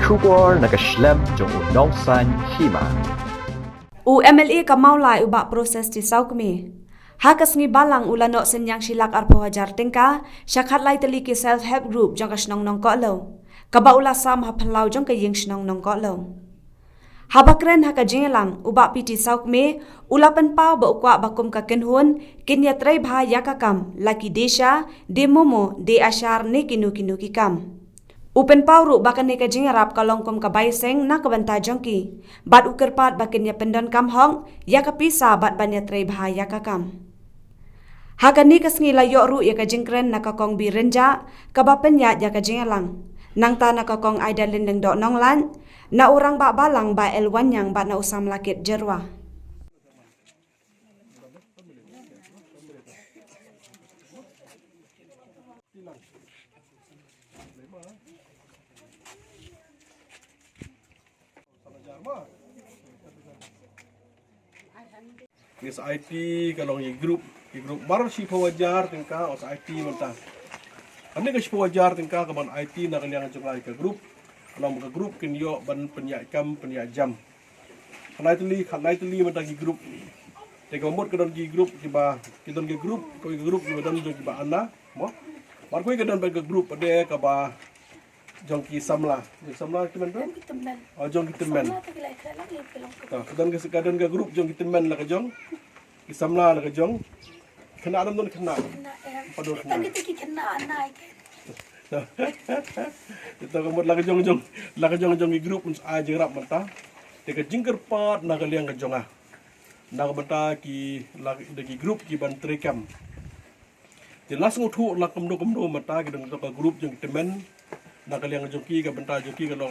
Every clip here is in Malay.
Sugar nakaslem jong unongsan hima. MLA kamaulai ubak proses di saukmi. Hakas ngi balang ulano senyang silak arpo hajar tingka, syakhat lai teliki self-help group jong kasnong nong lo. Kaba ula sam hapalau jong kaying snong nong lo. Habakren haka jingelang ubak piti saukmi, ulapan pau ba ukwa bakum ka kenhun, kinya tray bha yakakam, laki desha, de momo, de asyar ne kinu kikam. Upen pauru bakan ne ka jingarap kalongkom ka baiseng na kabanta jongki. Bat ukerpat bakin ya pendon kam hong, ya kapisa bat banya tray bha yakakam. Haka ni kasngi layok ru ya ka jingkren na kakong bi renja, kabapen ya ka jingalang. Nang ta na kakong aida lindeng dok nonglan, na orang bak balang ba elwanyang bat na usam lakit jerwa. Ni IT kalau ye grup baru si pewajar tingkah os IT mentah. Ane ke si pewajar tingkah ke ban IT nak yang jumlah ke grup. Kalau ke grup kin yo ban penyak jam. Kanai tuli mentah ki grup. Tega mot ke don ki grup ki don ki grup ko ki grup ki don ki ba ana mo. Bar ko ke don ke grup ade ka ba jong ki samla ki men don oh jong ki temen kadang ke grup jong ki temen la ka jong ki samla la ka jong kena adam don kena pador kena kita kemot la ka jong ki grup uns a jerap mata te ka jingker pat na ka liang ka jong na ka bata ki la ki grup ki ban trekam te langsung thu la komdo mata ki dong ka grup jong ki temen nak kalian joki ke bentar joki ke long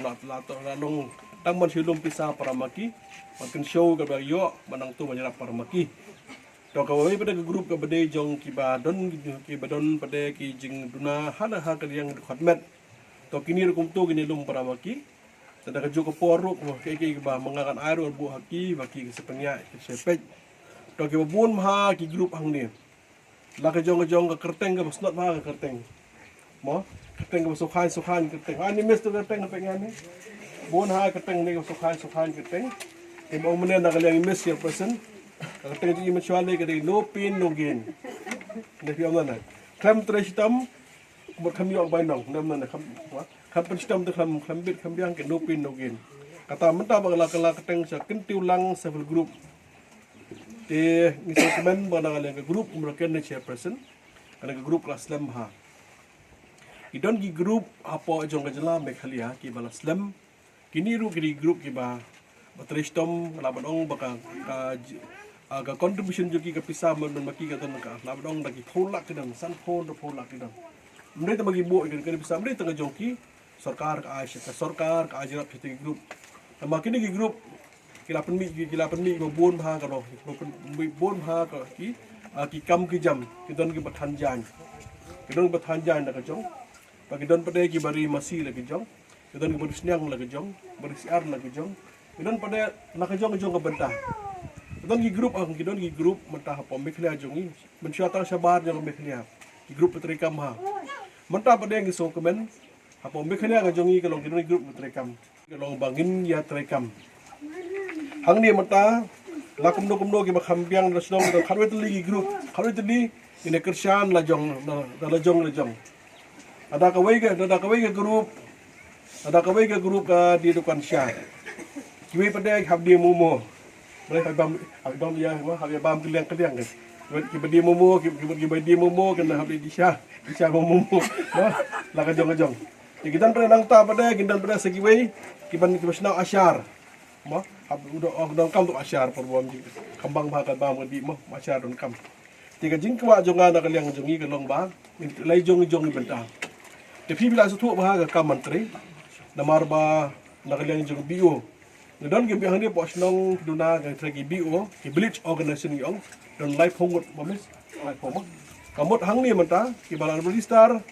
long tang man silum pisah para maki makin show ke bayo manang tu menyerap para maki to ka wai pada grup ke bede jong ki badon pada ki jing duna hana ha kalian khotmet to kini rukum tu kini lum para maki tada ka joko poruk ke ba mengakan air bu haki baki ke sepenya sepej to ke bun ha ki grup hang ni la ka jong ke kerteng ke basnot ha ke kerteng mo keteng ke sukhan keteng ani mes tu keteng apa ngani bon ha keteng ni sukhan keteng ke mau menen nak liang mes ya person keteng tu mencuali ke no pin no gain ne pi amana klam trestam bot kami orang bainong namna kam trestam tu klam bit kam biang ke no pin no gain kata menta bagala keteng sa kentiu lang several group te ni semen bana liang ke group mereka ne chairperson kana ke group kelas lam ha idon ki grup apa jong kajela mekhalia ki bala slam kini ru ki grup ki ba batristom labadong baka ka contribution joki ka pisa men maki ka tan ka labadong bagi tholak kedang san phone tholak kedang mendai ta bagi bo ke pisa mendai tanga jongki sarkar ka ajra ki grup makin ki grup kilapan mi bon bha ka no bon bha ka ki kam ki jam ki don ki bathanjan na ka jong bagi don pada ki bari masih lagi jong don ki bari snyang lagi jong bari siar lagi jong don pada nak jong ke bentah don ki grup ang ki don ki grup mentah apa meklia jongi mensyata sabar jong meklia ki grup petrekam ha mentah pada yang so komen apa meklia ka jongi kalau ki don grup petrekam kalau bangin ya trekam hang ni mentah lakum do ki bakhampiang rasdong do kharwet li grup kharwet li ini kersian la jong la jong ada kawai ke grup di dukan syah kiwi pada hab dia momo boleh habam ya habam keliang ke ki badi momo kena hab di syah momo la ka jong kita pada nang ta pada kita pada segiwai kiban kibasna asyar mo hab udon kam tu asyar perbuam kambang ba bam di mo asyar don kam tiga jingkwa jonga na kaliang jongi ke long ba lai jongi bentang tapi bila setu bahaga kam menteri namar ba na kaliang jong bio ngedon ge biang ni pos nong duna ga tragi bio ki village organization yong don life hongot mamis life home kamot hang ni menta ki balan beristar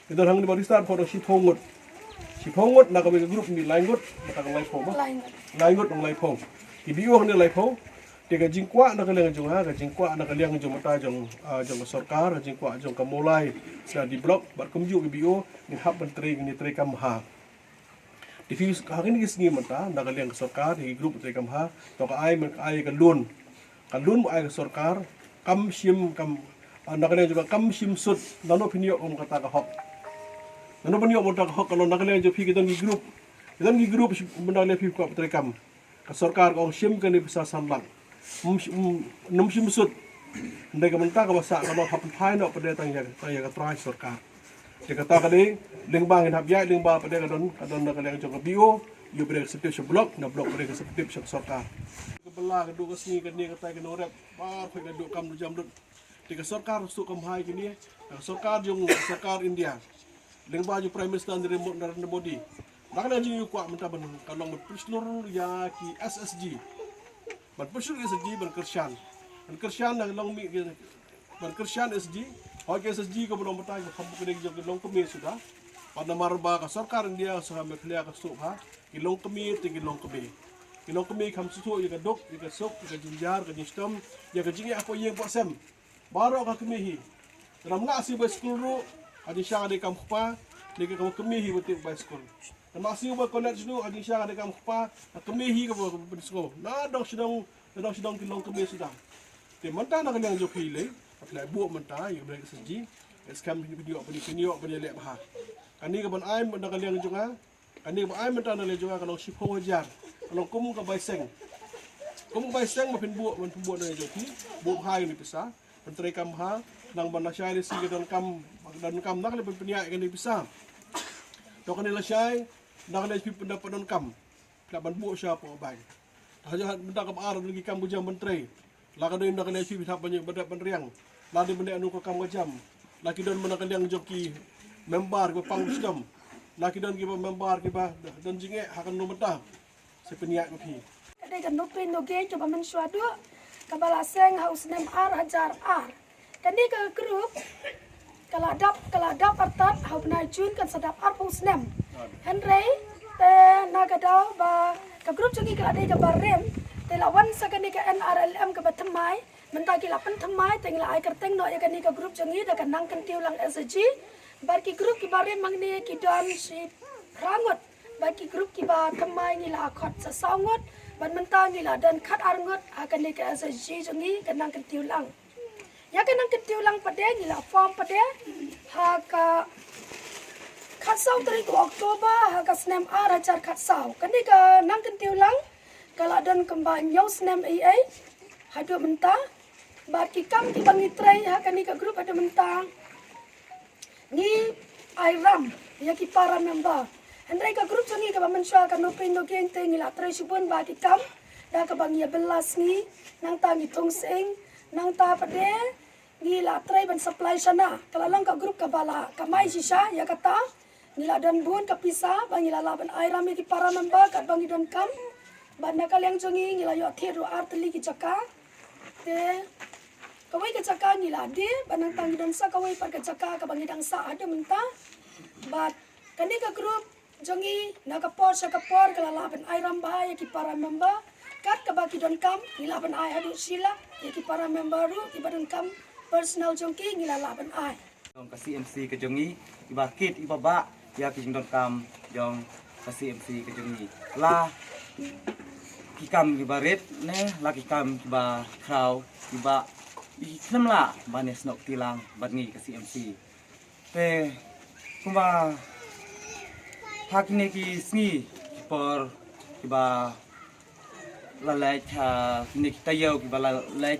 ngedon hang ni beristar for si hongot na ka grup ni laingot mata life home laingot nong life home ki bio hang ni life home tiga jingkwa na kaliang jong ha jingkwa na kaliang jong mata jong sarkar jingkwa jong kamulai sa di blok bar kumju ke bio ni hab menteri ni teri kam ha Di hari ini sengi mentah nak liang ke sarkar di grup Menteri Kamha to ka ai men ai ka lun mo ai ke sarkar kam sim kam nak liang juga kam sim sud nano pinio om kata ka hok nano pinio mo ta hok kalau nak liang jo pi kita di grup benda liang pi ko Menteri Kam ka sarkar ko sim kan ni bisa sanlang num sim sud ndai ka mentah ka basa kalau hap pai no pada tang ya ka try sarkar dia kata kali lingbang hab ya lingba pada kadon nak liang jo ka bio you pada setip se blok na blok pada setip se sarkar kebelah kedua kesini kini kata kena urep bar pai kedua kam jam dut di sarkar su kam hai kini sarkar jong sarkar India lingba jo prime minister Narendra Modi nak liang jo kuat mentah ban kalong berseluruh ya ki SSG ban berseluruh SSG ban Kersian nak long mi ban Kersian SSG Hoki SSG ko belum bertanya kamu kena jog long kemi sudah pada marba ka sarkar India sama mekhlia ka su ha kilong kemi kilong kemi kam su ya ka dok ya ka sok ya ka jinjar ka sistem ya ka jingi apa yang buat sem baru ka kemi hi dalam ngasi ba school ro adi syang ade kam khpa ni ka kemi hi betul ba school dan masih ba college nu adi syang ade kam khpa kemi hi ka ba school na dong sidong kilong kemi sudah te mentah nak yang jo khile apalai buat mentah ya boleh seji skam video apa lek bah kani ka ban ai mentah kalian juga kani ba ai mentah nak juga kalau sipo hajar kalau kum ka bai seng ma pin buat nak jo ki buat hai ni pisah Menteri Kam ha nang ban syai si dan kam nak le peniak kan ni pisah to kan la syai nak le pi pendapat don kam tak ban buat siapa bai haja mentah ka ar lagi kam bujang menteri laka don nak lepi bitap banyak badat penriang ladi benda anu ko kam jam laki don menak liang joki member ko pang wisdom laki don kiba member kiba don jinge hakan no mentah sepeniak ko pi kadai kan no pin no ge coba men suadu kabala seng haus nem ar hajar ar kani ka grup kala dap artat hau na jun kan sadap ar haus nem henry te nagadau ba ka grup jongi kala dai ka barem Telawan sakani ka NRLM ka batamai mentagi lapan tamai tengla ai kerteng no ya kani ka grup jangi da kanang kentiu lang SG barki grup ki bare mangni ki don si rangot barki grup ki ba tamai ni la khot sa sangot ban mentang ni la dan khat arngot akani ka SG jangi kanang kentiu lang ya kanang kentiu lang pade ni la form pade ha ka khat sau tari ko Oktober ha ka snem ar hajar khat sau kani ka nang kentiu lang kalau dan kembang yang senam AI ada mentah bagi kam di bangi tray hakani ka grup ada mentah ni airam ya ki para member andai ka grup jangi ka mensya ka no pin no geng te ngila tray subun bagi kam da ka bangi belas ni nang ta ni tong sing nang ta pade ngila tray ban supply sana kalau lang ka grup ka bala ka mai sisa ya kata ngila dan bun ka pisa bangi la ban airam ya ki para member ka bangi don kam banda kalian jongi ngila yo thiru artli ki chaka te kawai ka chaka ngila de banang tangi dan sa kawai par ka chaka ka bangi dang sa ada menta but kani ka group jongi nakapor sa kapor kala laban ai ramba ya ki para member kat ka baki don kam ngila ban ai adu sila ya ki para member ru ki badan kam personal jongi ngila laban ai Jong kasih MC ke jongi iba kit iba ba ya ki don kam jong kasih MC ke jongi la kikam kiba red ne laki kam kiba kraw kiba iklam la banes nok tilang badngi kasi MC te kuma hakine ki sngi por kiba lalai tha kine ki tayo kiba lalai